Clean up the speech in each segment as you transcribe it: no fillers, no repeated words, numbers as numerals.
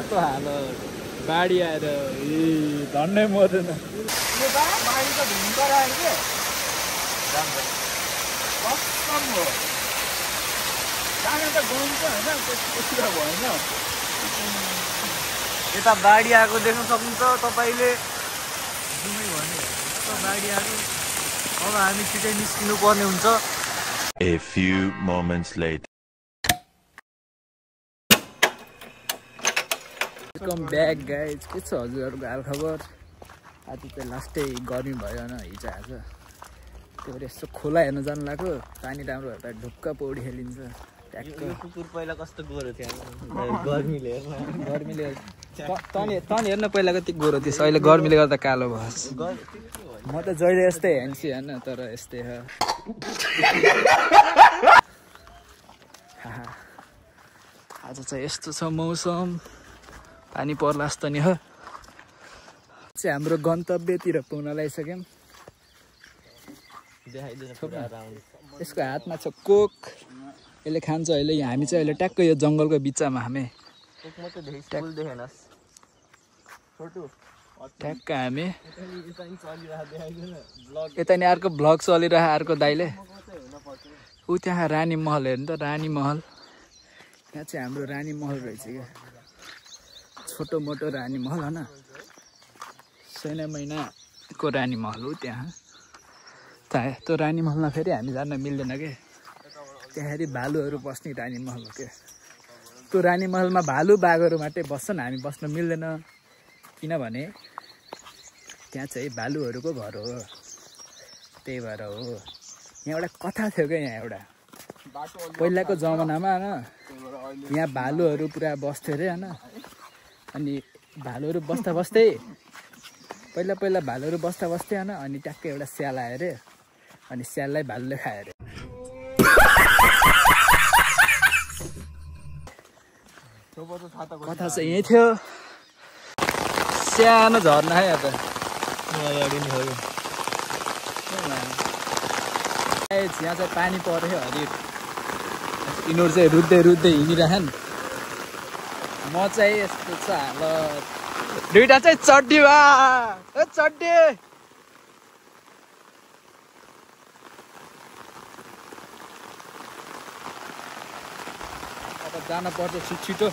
कस्तो हालत बाढी आएर धन्नै मर्दैन बाढी त भयङ्कर आयो के कसम हो जान त गइन्छ होइन त्यस्तो भएन यता बाढी आएको देख्न सक्नुहुन्छ तपाईँले जुमै भने यस्तो बाढी आएको अब हामी छिटै निस्किनु पर्ने हुन्छ A few moments later welcome back guys के छ हजुरहरूको हालखबर आज चाहिँ लास्टै गर्मी भयो होइन हिजो आज त्यो भएर यसो खोला हेर्न जानु लाग्यो पानी राम्रो भएर त ढुक्क पौडी खेलिन्छ ट्याक्क कुकुर पहिला कस्तो गोरो थियो गर्मीले तन हेर्न पहिला कति गोरो थिएछ अहिले गर्मीले गर्दा कालो भएछ म त जहिले यस्तै हेर्छु होइन तर यस्तै हो आज चाहिँ यस्तो छ मौसम पानी पर्ला जस्तो नि हो चाहिँ हाम्रो गन्तव्यतिर पुग्न लागिसक्यौँ यसको हातमा छ कोक यसले खान्छ अहिले हामी चाहिँ अहिले ट्याक्क यो जङ्गलको बिचमा हामी ट्याक्क हामी यता नि अर्को भ्लग चलिरह अर्को दाइले ऊ त्यहाँ रानी महल हेर्नु त रानी महल यहाँ चाहिँ हाम्रो रानी महल रहेछ क्या छोटो मोटो रानी महल होइन सैना महिनाको रानी महल हो त्यहाँ त्यो रानी महलमा फेरि हामी जान मिल्दैन के त्यहाँखेरि भालुहरू बस्ने रानी महल हो क्या त्यो रानी महलमा भालु बाघहरू मात्रै बस्छन् हामी बस्न मिल्दैन किनभने त्यहाँ चाहिँ भालुहरूको घर हो त्यही भएर हो यहाँ एउटा कथा थियो क्या यहाँ एउटा पहिलाको जमानामा होइन यहाँ भालुहरू पुरा बस्थ्यो अरे होइन अनि भालुहरू बस्दा बस्दै पहिला भालुहरू बस्दा बस्दै होइन अनि ट्याक्कै एउटा स्याल आयो अरे अनि स्याललाई भालुले खायो अरे कथा चाहिँ यहीँ थियो सानो झर्ना है यहाँ चाहिँ पानी पऱ्यो हरि यिनीहरू चाहिँ रुच्दै हिँडिरहन् म चाहिँ यस्तो छ हालत दुइटा चाहिँ चड्डी भा चड्डी अब जान पर्छ छिटो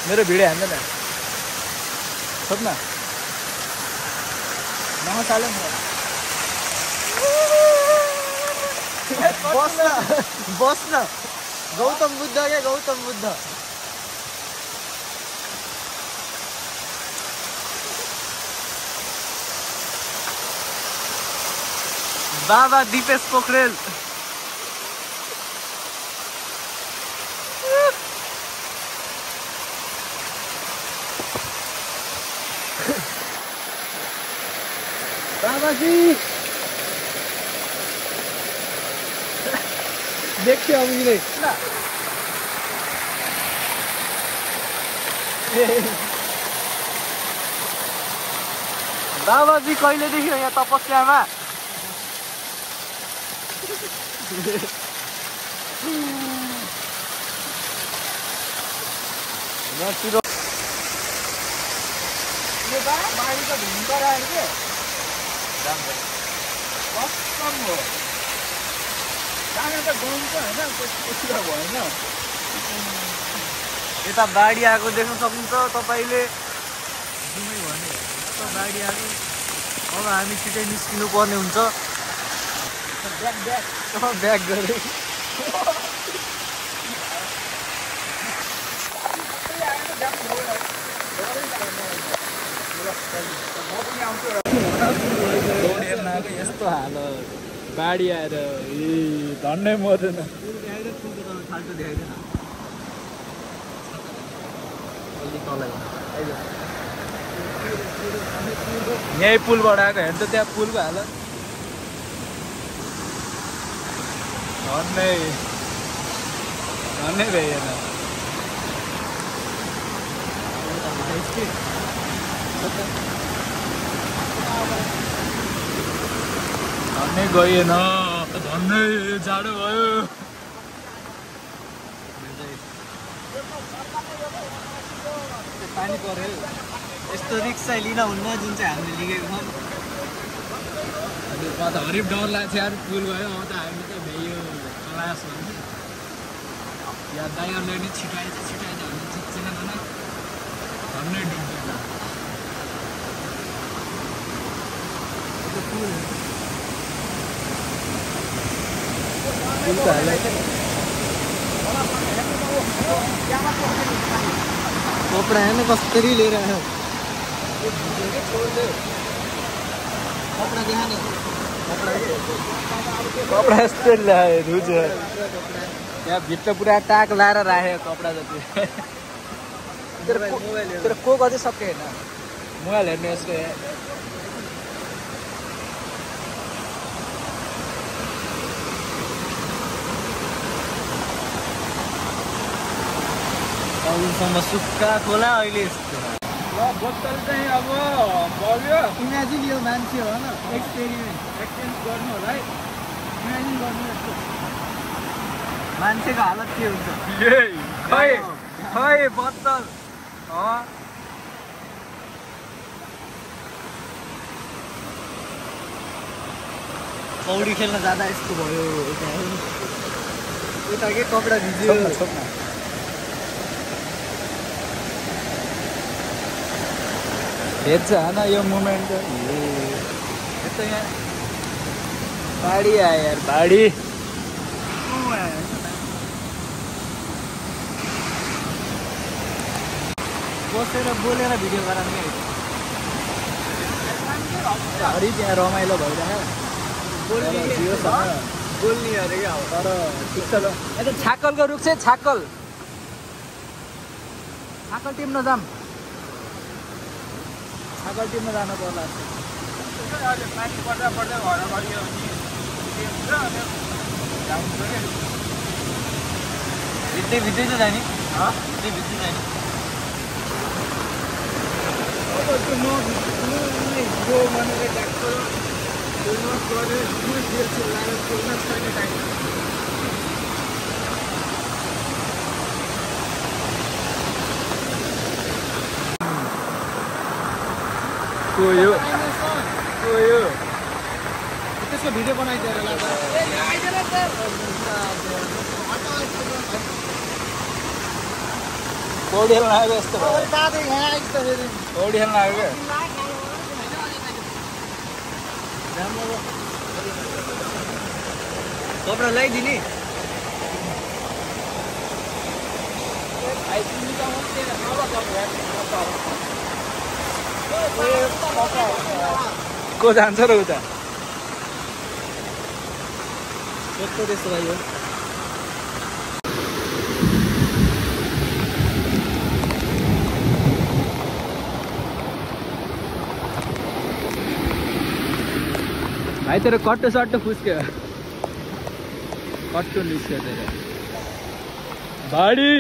मेरो भिडियो हान्दैन सोध्न नमस्कार बस्न गौतम बुद्ध क्या गौतम बुद्ध बाबा दिपेश पोखरेल बाबाजी देखियो अब यिनीले बाबाजी कहिलेदेखि यहाँ तपस्यामा बाढी त भयङ्कर आयो के कसम हो जान त गइन्छ होइन त्यस्तो भएन यता बाढी आएको देख्न सक्नुहुन्छ तपाईँले जुमै भने यस्तो बाढी आएको अब हामी छिटै निस्किनु पर्ने हुन्छ ब्याग गरे यहाँको यस्तो हालत बाढी आएर धन्नै मर्दैन यही पुलबाट आएको हेर्नु त त्यहाँ पुलको हालत धन्नै भएन धन्नै गएन धन्नै जाडो भयो पानी पर्यो यस्तो रिक्स चाहिँ लिन हुन्न जुन चाहिँ हामीले लिगेको छौँ म त हरिफ डर लाग्छ यार पुल गयो अब त हामी त भ्याइयो क्लास भन्छ या ड्राइभरले नि छिटाएछ भने चिच्चेन न धन्नै डुब्दैन कपडा हेर्नु कसरी लिएर आयो कपडा देखाने कपडा यस्तो ल्यायो रुज यहाँ भित्र पुरा टाक लाएर राखेको कपडा जति तेरो कोक अझै सक्यो होइन मोबाइल हेर्नु यसको अरूसँग सुक्खा खोला अहिले यस्तो बोतल चाहिँ अब बग्यो इमेजिन यो मान्छे हो न एक्सचेन्ज गर्नु होला है इमेजिन गर्नु यस्तो मान्छेको हालत के हुन्छ खै बोतल पौडी खेल्न जाँदा यस्तो भयो यता के कपडा भिज्यो हेर्छ होइन यो मोमेन्ट यस्तो यहाँ बाढी आयो यार बाढी बसेर बोलेर भिडियो गराउने हरि त्यहाँ रमाइलो भइरहेको बोल्ने अरे क्या तर ठिक छ ल यता छाकलको रुख चाहिँ छाकल टिप्न जाम छाकल टिप्न जानु पर्ला पानी पर्दा पर्दा घर गयो भित्तै चाहिँ जाने भित्तै जाने गयो त्यसको भिडियो बनाइदिएर पौडी खेल्न आएको यस्तो भयो पौडी खेल्न आएको क्या कपडा लगाइदिने को जान्छ र उता कस्तो त्यस्तो भयो भाइ तेरो कट्टो सट्टो फुस्क्यो कट्टो निस्क्यो तेरो बाढी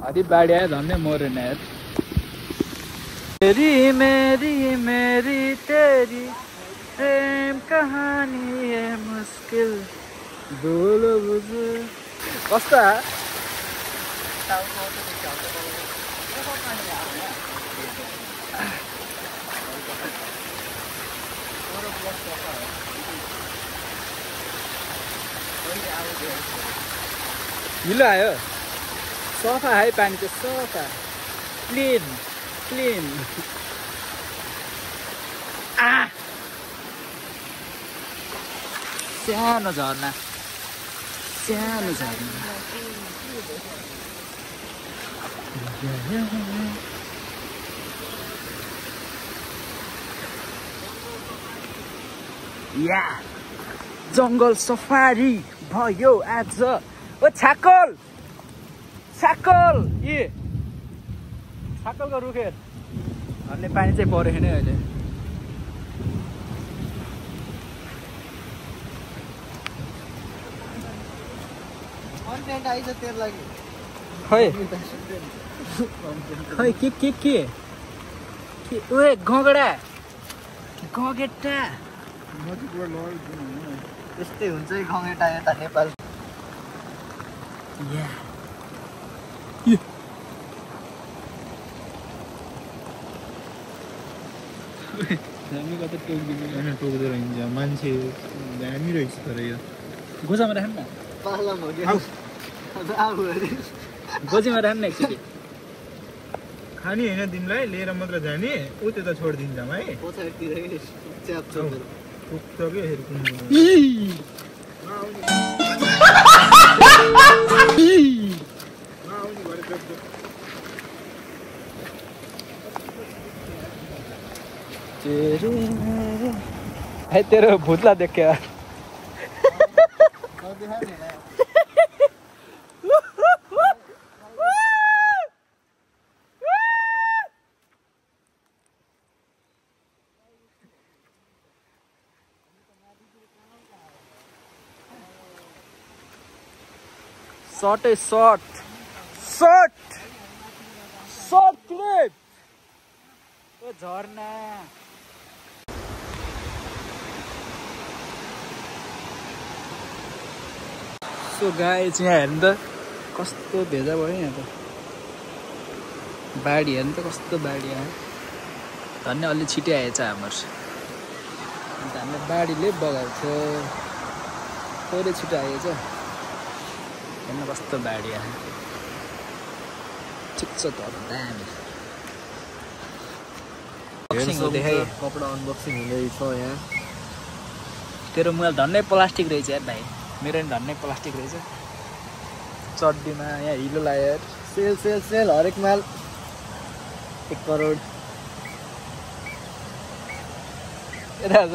अति बाढी आयो धन्नै मरेन यार तेरी मेरी तेरी प्रेम कहानी है मुस्किल बोलो बुझो कस्तो हिलो आयो सफा है पानीको सफा क्लिन सानो झर्ना या जङ्गल सफारी भयो आज। ओ छाकल छाकल ए छाकलको रुखेर भन्ने पानी चाहिँ परेको नै अहिले। खै खै के ओए गगडा गगेटा त्यस्तै हुन्छ है गङ्गेटा यता नेपाल। हामी कता टोक्दिनु टोक्दै रहन्छ मान्छे दामी रहेछ तर यो गोजामा राख्नु न पालाम हो क्या गोजीमा राख्नु न एकचोटि। खाने होइन तिमीलाई लिएर मात्र जाने ऊ त्यता छोडिदिन्छौँ है पछाडितिरै च्याप्छ पुग्छ कि है तेरो भूतला देख के यार। शॉट है शॉट शॉट शॉट क्लिप ओ झरना। सो गाइस यहाँ हेर्नु त कस्तो भेजा भयो यहाँ त बाढी हेर्नु त कस्तो बाढी आयो। धन्य अलि छिटै आएछ हाम्रो अन्त हामीले बाढीले बगाएको थियो थोरै छिटो आएछ। हेर्नु कस्तो बाढी आयो ठिक छ त दामी। कपडा अनबक्सिङ हुँदैछ यहाँ। तेरो मोबाइल धन्नै प्लास्टिक रहेछ यार भाइ मेरो नि धन्नै प्लास्टिक रहेछ। चड्डीमा यहाँ हिलो लाग्यो यार। सेल सेल सेल हरेक माल 1 करोड। यता छ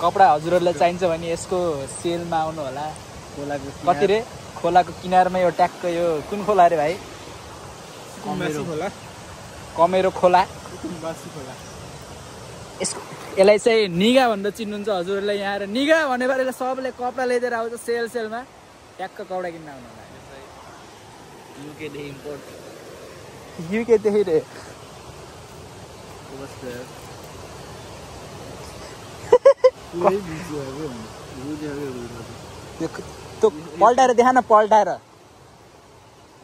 कपडा हजुरहरूलाई चाहिन्छ भने यसको सेलमा आउनु होला। खोलाको कति रे खोलाको किनारमा यो ट्याक्क यो कुन खोला रे भाइ? कमेरो खोला। यसलाई चाहिँ निगा भनेर चिन्नुहुन्छ हजुरहरूलाई। यहाँ आएर निगा भनेर यसलाई सबले कपडा ल्याइदिएर आउँछ सेलमा ट्याक्क कपडा किन्न आउनु होला। युकेदेखि इम्पोर्ट युकेदेखि रे त्यो पल्टाएर देखा न पल्टाएर।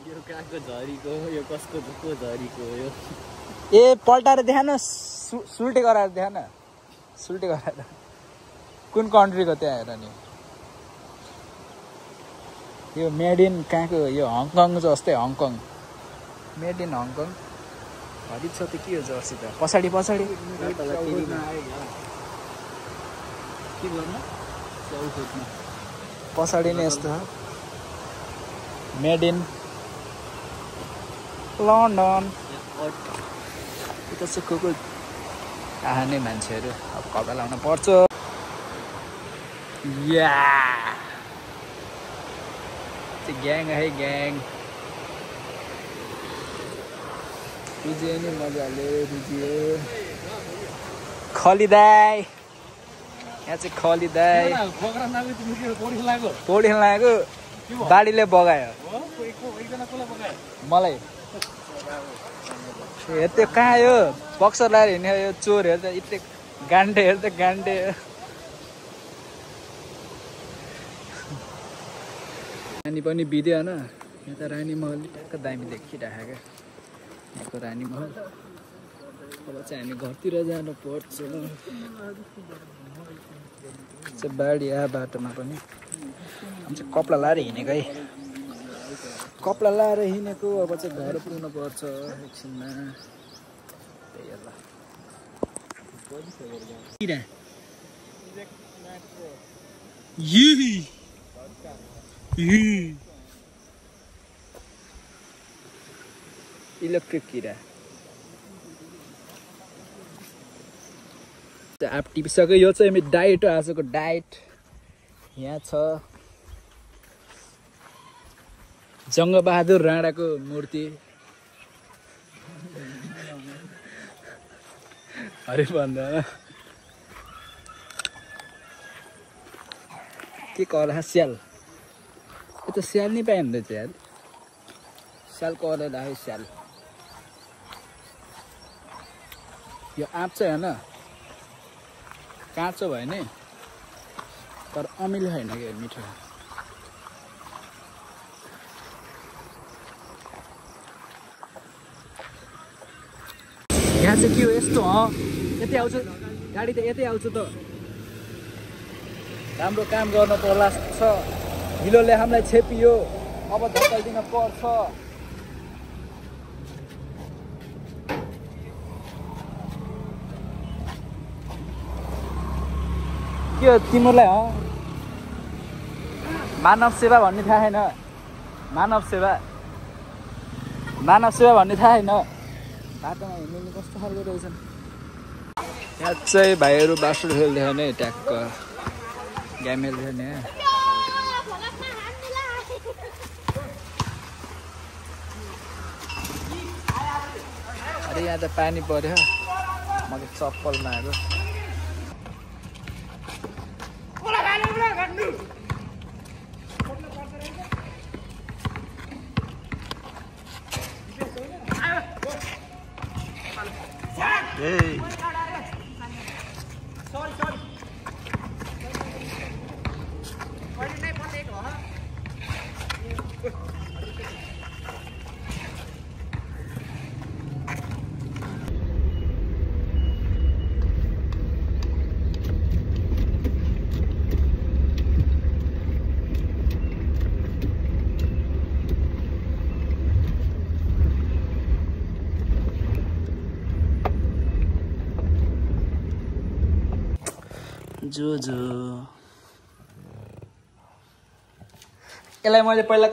यो कहाँको झरीको यो कसको को झरीको यो ए पल्टाएर देखा न सुल्टे गराएर देखा न सुल्टे गराएर कुन कन्ट्रीको त्यहाँ हेर नि। यो मेड इन कहाँको यो हङकङ जस्तै हङकङ मेड इन हङकङ हरित छ त के हो जर्सी त पछाडि पछाडि के गर्नु पछाडि नै यस्तो मेड इन लन्डन। उता चाहिँ को आने मान्छेहरू अब कपडा लाउन पर्छ। या ग्याङ है ग्याङ रुजियो नि मजाले रुजियो। खलिदाई यहाँ चाहिँ खलिदाई पौडी लागेको बाढीले बगायो मलाई। हेर त्यो कहाँ यो बक्सर लगाएर हिँड्ने यो चोर हेर त इत्ते गान्डे हेर त गान्डे। रानी पनि बिद्यो होइन यहाँ त रानी महल ट्याक्क दामी देखिरहेको क्या यहाँको रानी महल। अब चाहिँ हामी घरतिर जानु पर्छ। बाढी आयो बाटोमा पनि हामी चाहिँ कपडा लाएर हिँडेको है कपडा लाएर हिँडेको। अब चाहिँ घर पुग्नु पर्छ एकछिनमा। त्यही होला इलेक्ट्रिक किरा आप टिपिसक्यो। यो चाहिँ हामी डाइट हो आजको डाइट। यहाँ छ जङ्गबहादुर राणाको मूर्ति। अरे भन्दा के कला स्याल यो त स्याल नै पाइँदो रहेछ यार। स्याल कलेर आयो स्याल। यो आँप चाहिँ होइन काँचो भयो नि तर अमिलो होइन क्या मिठो। यहाँ चाहिँ के हो यस्तो यतै आउँछ गाडी त यतै आउँछ त। राम्रो काम गर्न पर्ला छ। हिलोले हामीलाई छेपियो अब धक्काइदिन पर्छ। के हो तिमीलाई मानव सेवा भन्ने थाहा छैन? मानव सेवा भन्ने थाहा छैन? बाटोमा हिँड्नु कस्तो खालको रहेछन्। यहाँ चाहिँ भाइहरू बाँसुर खेल्दैछ नि ट्याक्क ग्यामेल खेल्ने। अरे यहाँ त पानी पर्यो मैले चप्पलमा आएको। जो यसलाई मैले पहिला